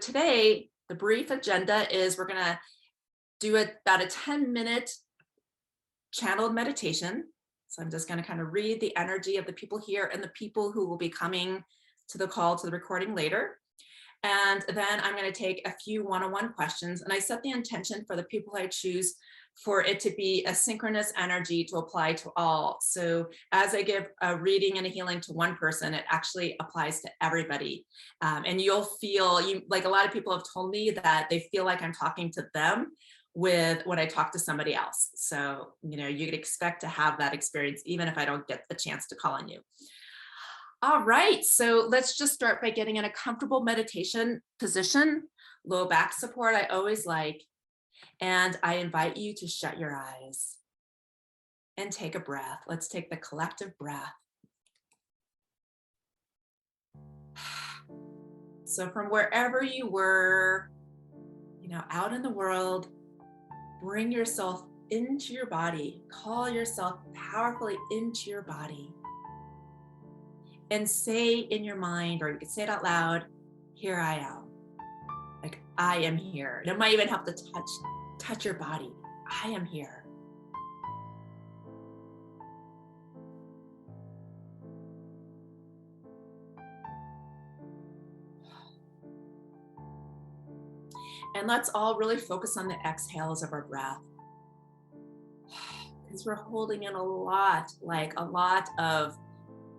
Today, the brief agenda is we're going to do about a 10-minute channeled meditation. So I'm just going to kind of read the energy of the people here and the people who will be coming to the call to the recording later. And then I'm going to take a few one-on-one questions. And I set the intention for the people I choose for it to be a synchronous energy to apply to all. So as I give a reading and a healing to one person, it actually applies to everybody. And you'll feel, like a lot of people have told me that they feel like I'm talking to them with when I talk to somebody else. So, you could expect to have that experience, even if I don't get the chance to call on you. All right, so let's just start by getting in a comfortable meditation position. Low back support, I always like. And I invite you to shut your eyes and take a breath. Let's take the collective breath. So from wherever you were, out in the world, bring yourself into your body. Call yourself powerfully into your body. And say in your mind, or you can say it out loud, here I am. Like, I am here. It might even help to touch your body. I am here. And let's all really focus on the exhales of our breath. Because we're holding in a lot of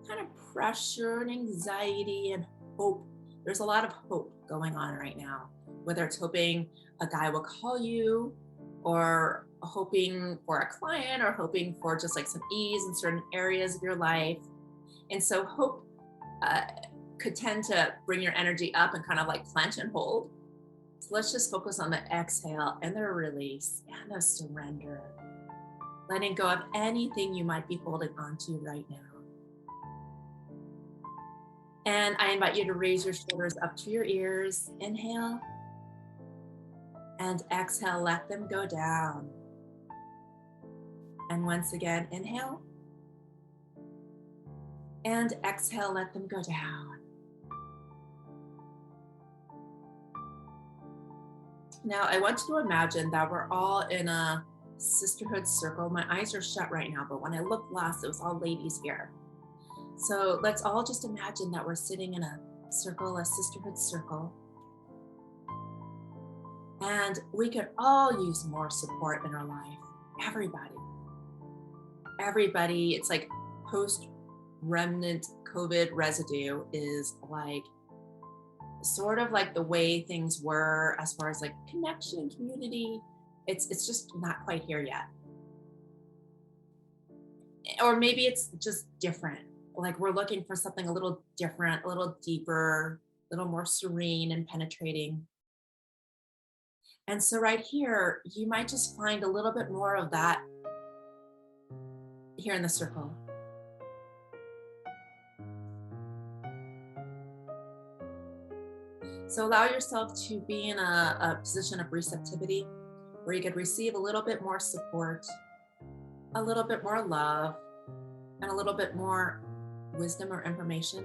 kind of pressure and anxiety and hope. There's a lot of hope going on right now, whether it's hoping a guy will call you, or hoping for a client, or hoping for just like some ease in certain areas of your life. And so hope could tend to bring your energy up and kind of like clench and hold. So let's just focus on the exhale and the release and the surrender, letting go of anything you might be holding on to right now. And I invite you to raise your shoulders up to your ears. Inhale. And exhale, let them go down. And once again, inhale. And exhale, let them go down. Now, I want you to imagine that we're all in a sisterhood circle. My eyes are shut right now, but when I looked last, it was all ladies here. So let's all just imagine that we're sitting in a circle, a sisterhood circle. And we could all use more support in our life. Everybody, it's like post-remnant COVID residue is like sort of like the way things were as far as like connection, community. It's just not quite here yet. Or maybe it's just different. Like we're looking for something a little different, a little deeper, a little more serene and penetrating. And so right here, you might just find a little bit more of that here in the circle. So allow yourself to be in a position of receptivity where you could receive a little bit more support, a little bit more love, and a little bit more wisdom or information.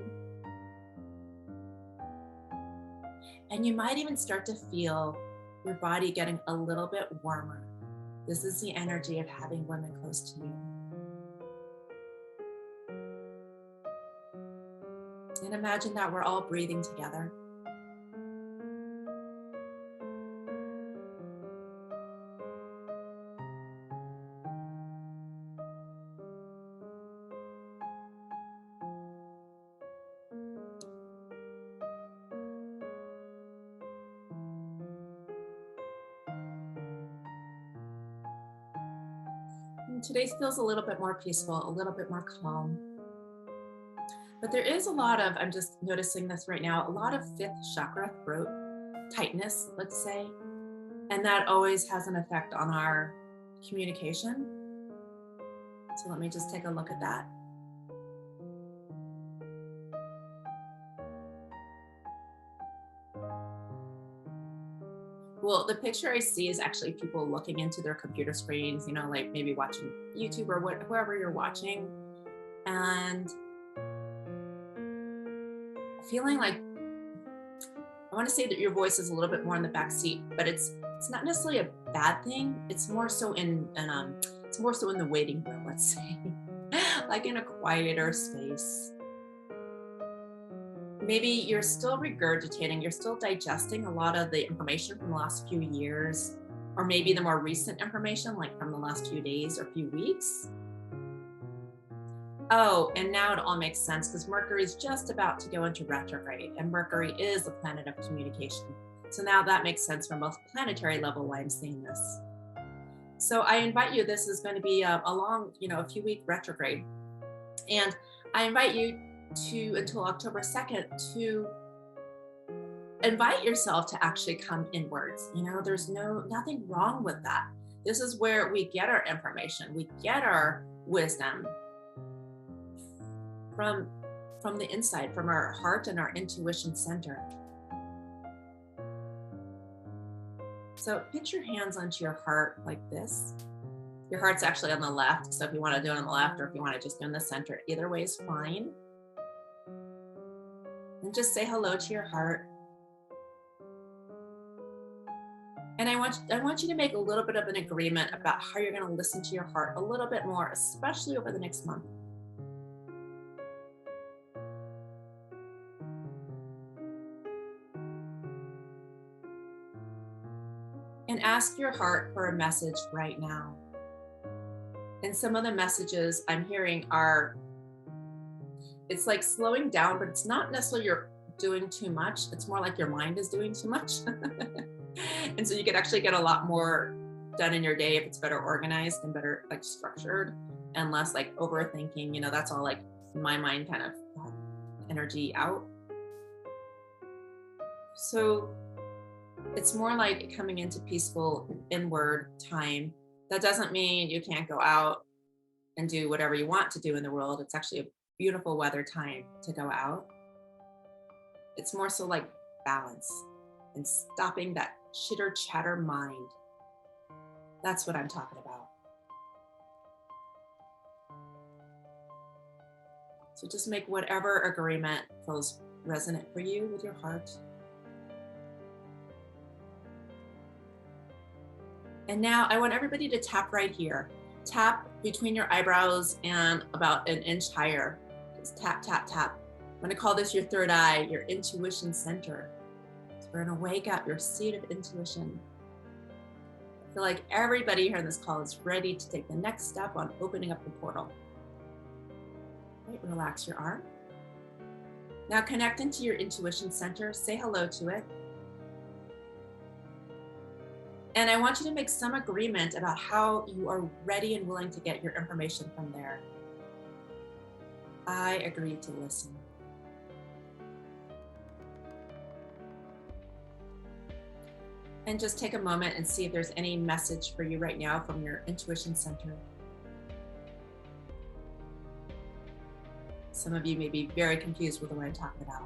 And you might even start to feel your body getting a little bit warmer. This is the energy of having women close to you. And imagine that we're all breathing together. And today feels a little bit more peaceful, a little bit more calm. But there is a lot of, I'm just noticing this right now, a lot of fifth chakra throat tightness, let's say. And that always has an effect on our communication. So let me just take a look at that. Well, the picture I see is actually people looking into their computer screens, like maybe watching YouTube or wherever you're watching, and feeling like I want to say that your voice is a little bit more in the back seat, but it's not necessarily a bad thing. It's more so it's more so in the waiting room, let's say, like in a quieter space. Maybe you're still regurgitating, you're still digesting a lot of the information from the last few years, or maybe the more recent information, like from the last few days or few weeks. Oh, and now it all makes sense because Mercury is just about to go into retrograde, and Mercury is the planet of communication. So now that makes sense from both planetary level why I'm seeing this. So I invite you, this is going to be a long, a few week retrograde. And I invite you to, until October 2nd, to invite yourself to actually come inwards. There's nothing wrong with that. This is where we get our information, we get our wisdom from the inside, from our heart and our intuition center. So put your hands onto your heart like this. Your heart's actually on the left, so if you want to do it on the left or if you want to just do it in the center, either way is fine. And just say hello to your heart. And I want you to make a little bit of an agreement about how you're going to listen to your heart a little bit more, especially over the next month. And ask your heart for a message right now. And some of the messages I'm hearing are, it's like slowing down, but it's not necessarily you're doing too much. It's more like your mind is doing too much. And so you could actually get a lot more done in your day if it's better organized and better like structured and less like overthinking. That's all like my mind kind of energy out. So it's more like coming into peaceful inward time. That doesn't mean you can't go out and do whatever you want to do in the world. It's actually a beautiful weather time to go out. It's more so like balance and stopping that chitter chatter mind. That's what I'm talking about. So just make whatever agreement feels resonant for you with your heart. And now I want everybody to tap right here. Tap between your eyebrows and about an inch higher. Just tap, tap, tap. I'm going to call this your third eye, your intuition center. So we're going to wake up your seat of intuition. I feel like everybody here in this call is ready to take the next step on opening up the portal. Right, relax your arm. Now connect into your intuition center. Say hello to it. And I want you to make some agreement about how you are ready and willing to get your information from there. I agree to listen. And just take a moment and see if there's any message for you right now from your intuition center. Some of you may be very confused with what I'm talking about.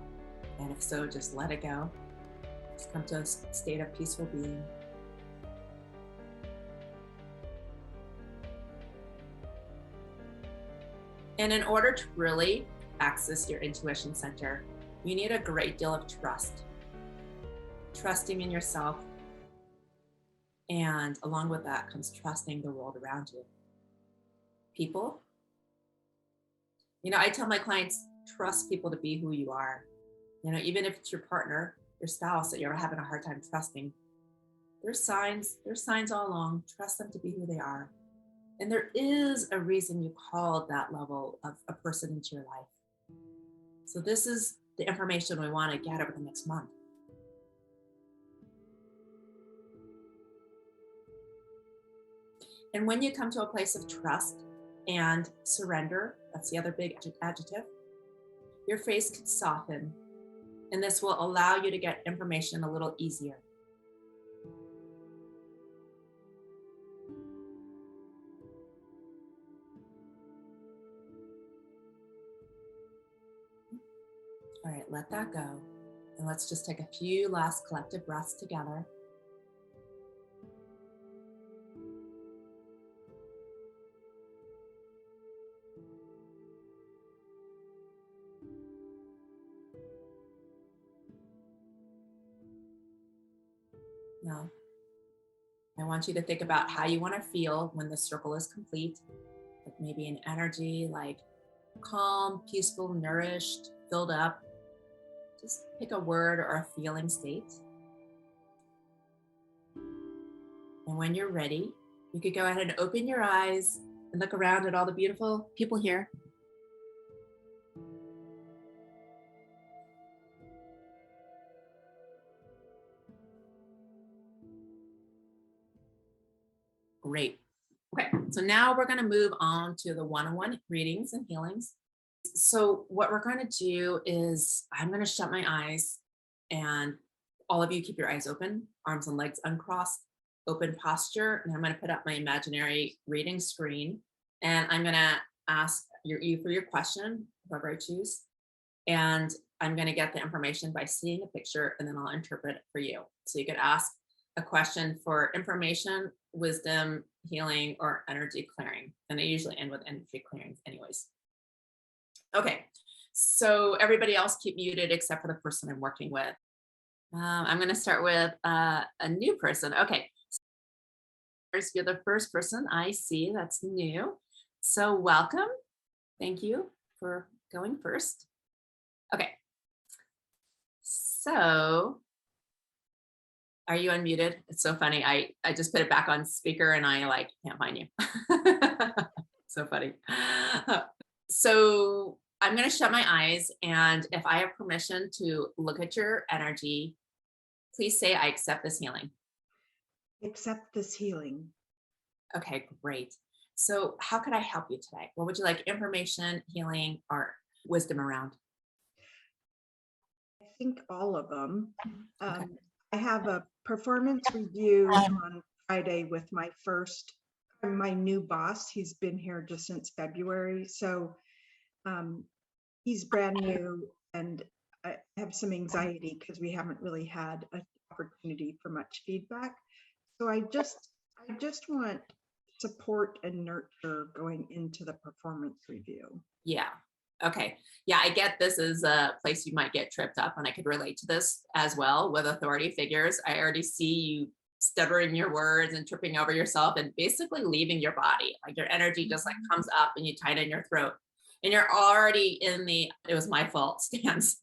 And if so, just let it go. Just come to a state of peaceful being. And in order to really access your intuition center, you need a great deal of trust. Trusting in yourself. And along with that comes trusting the world around you. People. I tell my clients, trust people to be who you are. Even if it's your partner, your spouse that you're having a hard time trusting, there's signs all along. Trust them to be who they are. And there is a reason you called that level of a person into your life. So this is the information we want to get over the next month. And when you come to a place of trust and surrender, that's the other big adjective, your face could soften. And this will allow you to get information a little easier. All right, let that go. And let's just take a few last collective breaths together. Now, I want you to think about how you want to feel when the circle is complete. Like maybe an energy like calm, peaceful, nourished, filled up. Just pick a word or a feeling state. And when you're ready, you could go ahead and open your eyes and look around at all the beautiful people here. Great. Okay, so now we're going to move on to the one-on-one readings and healings. So what we're going to do is I'm going to shut my eyes, and all of you keep your eyes open, arms and legs uncrossed, open posture, and I'm going to put up my imaginary reading screen, and I'm going to ask you for your question, whoever I choose, and I'm going to get the information by seeing a picture, and then I'll interpret it for you. So you could ask a question for information, wisdom, healing, or energy clearing. And I usually end with energy clearing anyways. Okay, so everybody else keep muted except for the person I'm working with. I'm going to start with a new person. Okay, you're the first person I see that's new. So welcome. Thank you for going first. Okay, so are you unmuted? It's so funny. I just put it back on speaker and I like can't find you. So funny. So I'm going to shut my eyes, and if I have permission to look at your energy, please say I accept this healing. Accept this healing. Okay, great. So how could I help you today? What would you like? Information, healing, or wisdom around? I think all of them. Okay. I have a performance review on Friday with my new boss. He's been here just since February. So he's brand new, and I have some anxiety because we haven't really had an opportunity for much feedback. So I just want support and nurture going into the performance review. Yeah. Okay. Yeah, I get this is a place you might get tripped up, and I could relate to this as well with authority figures. I already see you stuttering your words and tripping over yourself and basically leaving your body. Like your energy just like comes up and you tighten your throat. And you're already in the it was my fault stance.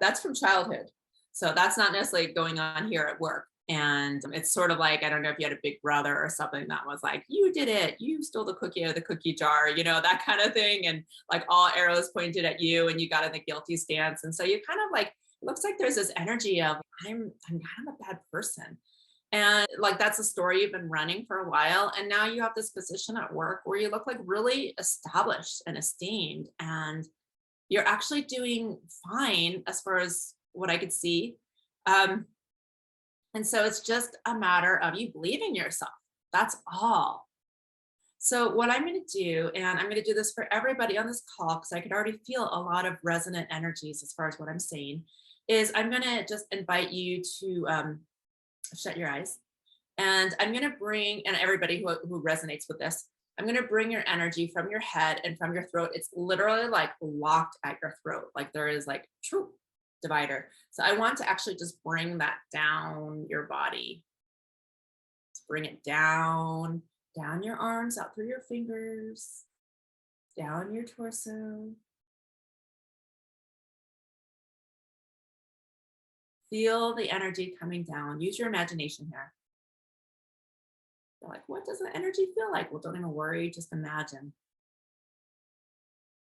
That's from childhood. So that's not necessarily going on here at work. And it's sort of like, I don't know if you had a big brother or something that was like, you did it, you stole the cookie out of the cookie jar, that kind of thing. And like all arrows pointed at you and you got in the guilty stance. And so you kind of like, it looks like there's this energy of I'm kind of a bad person. And like that's a story you've been running for a while. And now you have this position at work where you look like really established and esteemed. And you're actually doing fine as far as what I could see. Um, and so it's just a matter of you believing yourself. That's all. So what I'm going to do, and I'm going to do this for everybody on this call, because I could already feel a lot of resonant energies as far as what I'm saying, is I'm going to just invite you to shut your eyes. And I'm going to bring, and everybody who resonates with this, I'm going to bring your energy from your head and from your throat. It's literally like locked at your throat. Like there is like true divider. So I want to actually just bring that down your body. Just bring it down your arms, out through your fingers, down your torso. Feel the energy coming down. Use your imagination here. You're like, what does the energy feel like? Well, don't even worry, just imagine.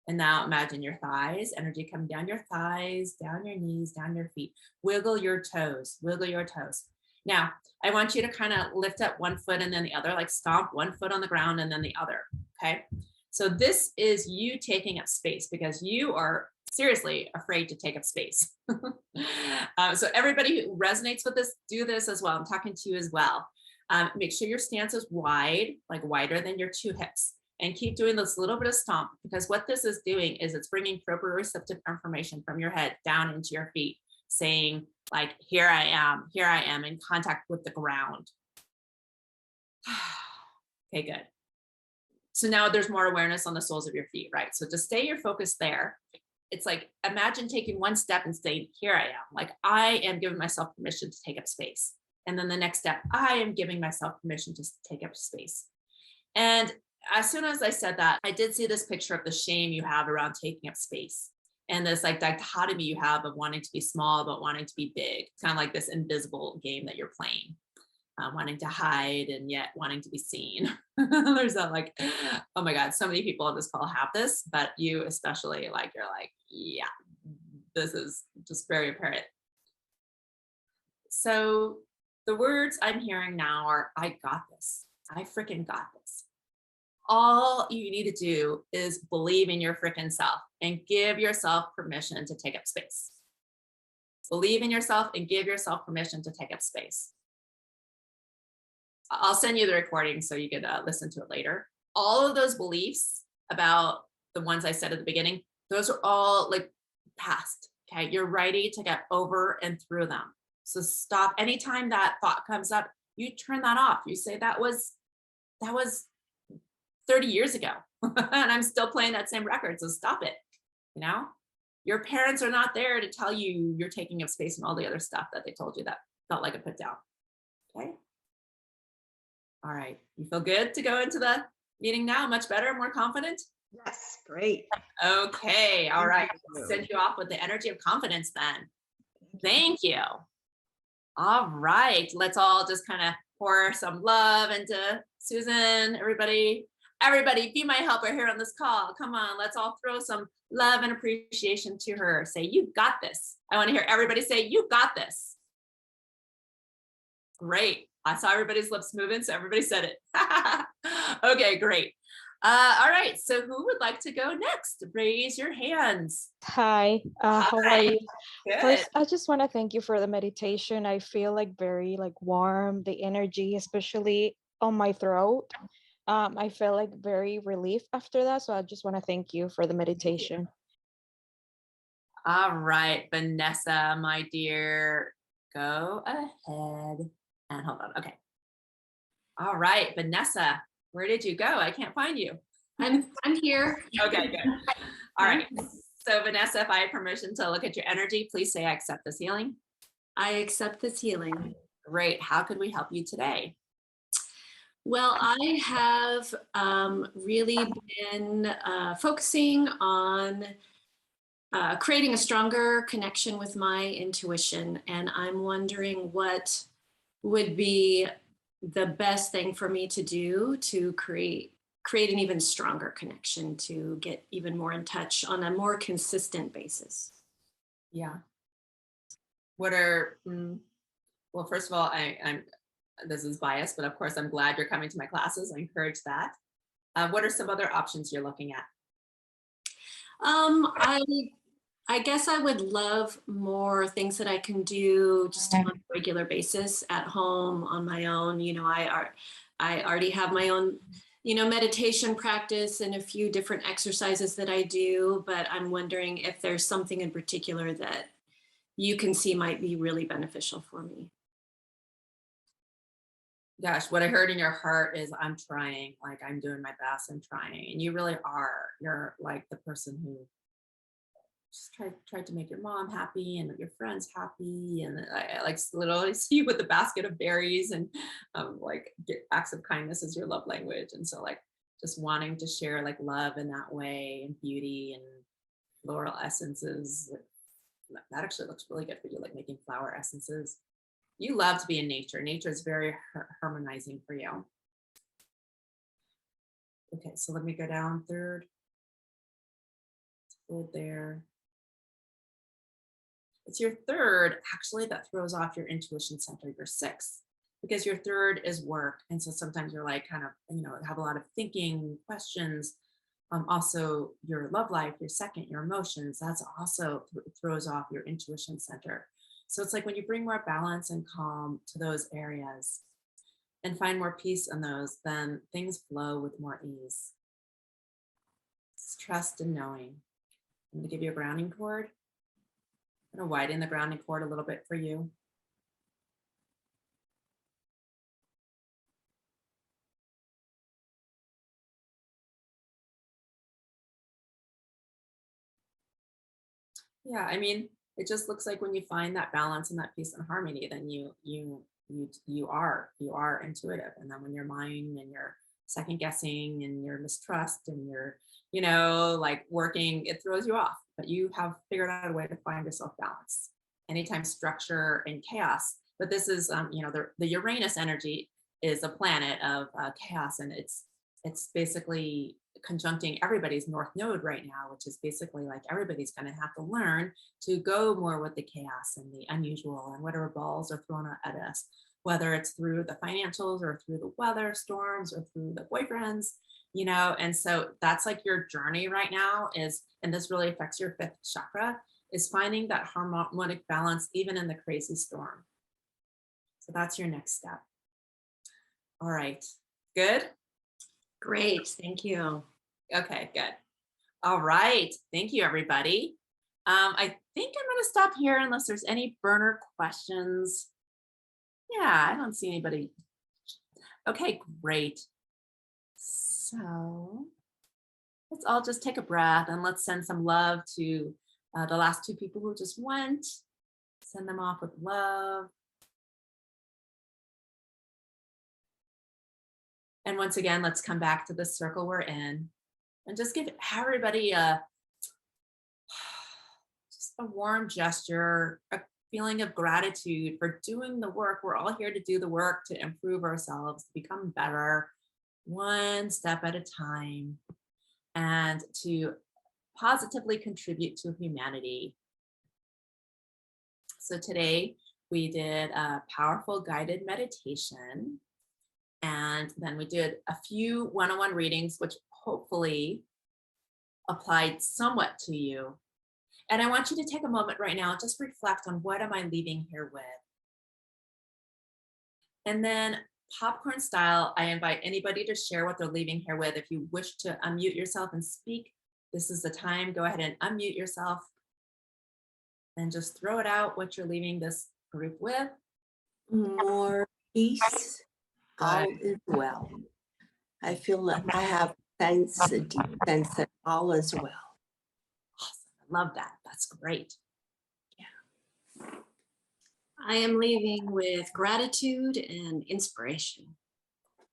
And now imagine your thighs, energy coming down your thighs, down your knees, down your feet. Wiggle your toes, wiggle your toes. Now, I want you to kind of lift up one foot and then the other, like stomp one foot on the ground and then the other, okay? So this is you taking up space because you are seriously afraid to take up space. So everybody who resonates with this, do this as well. I'm talking to you as well. Make sure your stance is wide, like wider than your two hips. And keep doing this little bit of stomp, because what this is doing is it's bringing proprioceptive information from your head down into your feet, saying like, here I am in contact with the ground. Okay, good. So now there's more awareness on the soles of your feet, right? So just stay your focus there. It's like, imagine taking one step and saying, here I am. Like I am giving myself permission to take up space. And then the next step, I am giving myself permission to take up space. And as soon as I said that, I did see this picture of the shame you have around taking up space and this like dichotomy you have of wanting to be small but wanting to be big. It's kind of like this invisible game that you're playing, wanting to hide and yet wanting to be seen. There's that like, oh my God, so many people on this call have this, but you especially, like, you're like, yeah, this is just very apparent. So the words I'm hearing now are, I got this. I freaking got this. All you need to do is believe in your freaking self and give yourself permission to take up space. Believe in yourself and give yourself permission to take up space. I'll send you the recording so you could listen to it later. All of those beliefs about the ones I said at the beginning, those are all like past. Okay. You're ready to get over and through them. So stop. Anytime that thought comes up, you turn that off. You say that was 30 years ago and I'm still playing that same record. So stop it. You know, your parents are not there to tell you you're taking up space and all the other stuff that they told you that felt like a put down. Okay. All right. You feel good to go into the meeting now? Much better, more confident? Yes, great. Okay. All Thank right. you. I'll send you off with the energy of confidence then. Thank you. All right. Let's all just kind of pour some love into Susan. Everybody, be my helper here on this call. Come on. Let's all throw some love and appreciation to her. Say, you got this. I want to hear everybody say, you got this. Great. I saw everybody's lips moving, so everybody said it. Okay, great. All right, so who would like to go next? Raise your hands. Hi, how are Hi. you? Good. First, I just want to thank you for the meditation. I feel like very like warm, the energy, especially on my throat. I feel like very relief after that. So I just want to thank you for the meditation. All right, Vanessa, my dear, go ahead and hold on. Okay. All right, Vanessa, where did you go? I can't find you. I'm here. Okay, good. All right. So Vanessa, if I have permission to look at your energy, please say I accept this healing. I accept this healing. Great. How could we help you today? Well, I have really been focusing on creating a stronger connection with my intuition. And I'm wondering what would be the best thing for me to do to create an even stronger connection, to get even more in touch on a more consistent basis. Yeah. What are, well, first of all, I'm, this is biased, but of course, I'm glad you're coming to my classes. I encourage that. What are some other options you're looking at? I guess I would love more things that I can do just on a regular basis at home on my own. You know, I already have my own, you know, meditation practice and a few different exercises that I do, but I'm wondering if there's something in particular that you can see might be really beneficial for me. Gosh, what I heard in your heart is I'm trying, like I'm doing my best, I'm trying. And you really are. You're like the person who just tried to make your mom happy and your friends happy. And I like literally see you with the basket of berries and like get acts of kindness as your love language. And so like just wanting to share like love in that way and beauty and floral essences. That actually looks really good for you, like making flower essences. You love to be in nature. Nature is very harmonizing for you. Okay, so let me go down third. Hold there. It's your third, actually, that throws off your intuition center, your sixth, because your third is work. And so sometimes you're like kind of, you know, have a lot of thinking, questions. Also your love life, your second, your emotions, that's also throws off your intuition center. So it's like when you bring more balance and calm to those areas and find more peace in those, then things flow with more ease. It's trust and knowing. I'm going to give you a grounding cord. I'm going to widen the grounding cord a little bit for you. Yeah, I mean, it just looks like when you find that balance and that peace and harmony, then you are intuitive. And then when your mind and your second guessing and your mistrust and your, like working, it throws you off. But you have figured out a way to find yourself balance. Anytime structure and chaos, but this is, the Uranus energy is a planet of chaos, and it's basically conjuncting everybody's north node right now, which is basically like everybody's going to have to learn to go more with the chaos and the unusual and whatever balls are thrown at us, whether it's through the financials or through the weather storms or through the boyfriends, and so that's like your journey right now is, and this really affects your fifth chakra, is finding that harmonic balance even in the crazy storm. So that's your next step. All right, good. Great, thank you. Okay, good. All right, thank you, everybody. I think I'm going to stop here unless there's any burner questions. Yeah, I don't see anybody. Okay, great. So let's all just take a breath and let's send some love to the last two people who just went. Send them off with love. And once again, let's come back to the circle we're in and just give everybody just a warm gesture, a feeling of gratitude for doing the work. We're all here to do the work, to improve ourselves, to become better, one step at a time, and to positively contribute to humanity. So today we did a powerful guided meditation. And then we did a few one-on-one readings, which hopefully applied somewhat to you. And I want you to take a moment right now, just reflect on what am I leaving here with? And then popcorn style, I invite anybody to share what they're leaving here with. If you wish to unmute yourself and speak, this is the time. Go ahead and unmute yourself and just throw it out what you're leaving this group with. More peace. All is well. I feel like I have a deep sense that all is well. Awesome. I love that. That's great. I am leaving with gratitude and inspiration.